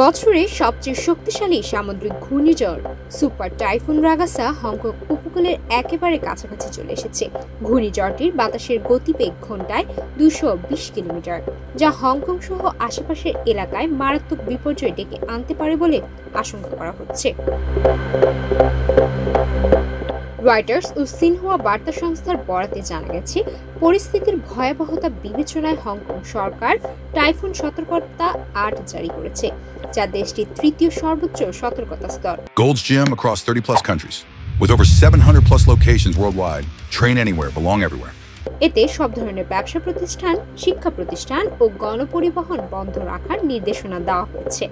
বছরে সবচেয়ে শক্তিশালী সামুদ্রিক ঘূর্ণিঝড় সুপার টাইফুন রাগাসা হংকং উপকূলের একেবারে কাছাকাছি চলে এসেছে। ঘূর্ণিঝড়টির বাতাসের গতিবেগ ঘন্টায় 220 কিলোমিটার, যা হংকং সহ আশেপাশের এলাকায় মারাত্মক বিপর্যয় ডেকে আনতে পারে বলে আশঙ্কা করা হচ্ছে। রয়টার্স ও সিনহুয়া বার্তা সংস্থার বরাতে জানা গেছে, পরিস্থিতির ভয়াবহতা বিবেচনায় হংকং সরকার টাইফুন সতর্কতা 8 জারি করেছে, যা দেশটির তৃতীয় সর্বোচ্চ সতর্কতা স্তর। Gold's Gym across 30 plus countries with over 700 plus locations worldwide. Train anywhere, belong everywhere. এতে সব ধরনের ব্যবসা প্রতিষ্ঠান, শিক্ষা প্রতিষ্ঠান ও গণপরিবহন বন্ধ রাখার নির্দেশনা দেওয়া হয়েছে।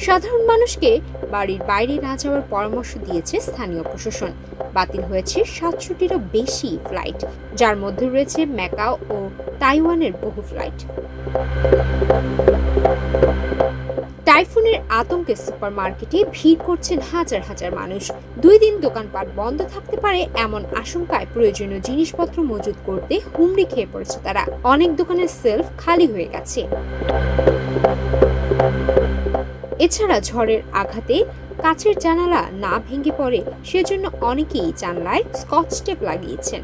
সাধারণ মানুষকে বাড়ির বাইরে না যাওয়ার পরামর্শ দিয়েছে স্থানীয় প্রশাসন। বাতিল হয়েছে 700টিরও বেশি ফ্লাইট, যার মধ্যে রয়েছে ম্যাকাও ও তাইওয়ানের বহু ফ্লাইট। টাইফুনের আতঙ্কে সুপারমার্কেটে ভিড় করছেন হাজার হাজার মানুষ। 2 দিন দোকানপাট বন্ধ থাকতে পারে এমন আশঙ্কায় প্রয়োজনীয় জিনিসপত্র মজুত করতে হুমড়ি খেয়ে পড়েছে তারা। অনেক দোকানের সেলফ খালি হয়ে গেছে। এছাড়া ঝড়ের আঘাতে কাচের জানালা না ভেঙে পড়ে সেজন্য অনেকেই জানলায় স্কচ টেপ লাগিয়েছেন।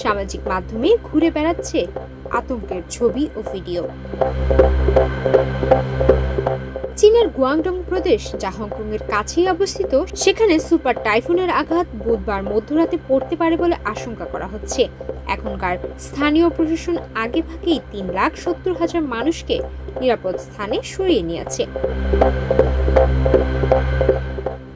সামাজিক মাধ্যমে ঘুরে বেড়াচ্ছে আতঙ্কের ছবি ও ভিডিও। চীনের গুয়াংডং প্রদেশ, যা হংকং এর কাছেই অবস্থিত, সেখানে সুপার টাইফুনের আঘাত বুধবার মধ্যরাতে পড়তে পারে বলে আশঙ্কা করা হচ্ছে। এখনকার স্থানীয় প্রশাসন আগেভাগেই 3,70,000 মানুষকে নিরাপদ স্থানে সরিয়ে নিয়েছে।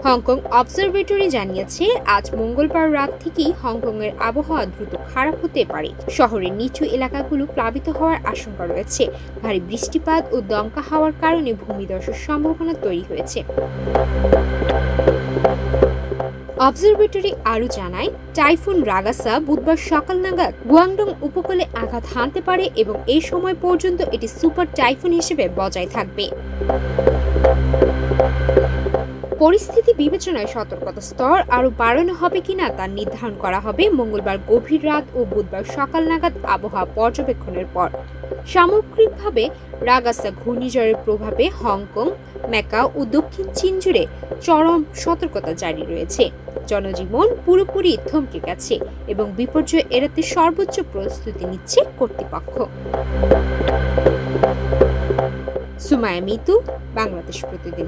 হংকং অবজারভেটরি জানিয়েছে, আজ মঙ্গলবার রাত থেকেই হংকংয়ের আবহাওয়া দ্রুত খারাপ হতে পারে। শহরের নিচু এলাকাগুলো প্লাবিত হওয়ার আশঙ্কা রয়েছে। ভারী বৃষ্টিপাত ও দমকা হাওয়ার কারণে ভূমিধসের সম্ভাবনা তৈরি হয়েছে। অবজারভেটরি আরও জানায়, টাইফুন রাগাসা বুধবার সকাল নাগাদ গুয়াংডং উপকূলে আঘাত হানতে পারে এবং এই সময় পর্যন্ত এটি সুপার টাইফুন হিসেবে বজায় থাকবে। পরিস্থিতি বিবেচনায় সতর্কতা স্তর আরও বাড়ানো হবে কিনা তা নির্ধারণ করা হবে মঙ্গলবার গভীর রাত ও বুধবার সকাল নাগাদ আবহাওয়া পর্যবেক্ষণের পর। সামগ্রিকভাবে রাগাসা ঘূর্ণিঝড়ের প্রভাবে হংকং, ম্যাকাও ও দক্ষিণ চীন জুড়ে চরম সতর্কতা জারি রয়েছে। জনজীবন পুরোপুরি থমকে গেছে এবং বিপর্যয় এড়াতে সর্বোচ্চ প্রস্তুতি নিচ্ছে কর্তৃপক্ষ। সুমায়া মিতু, বাংলাদেশ প্রতিদিন।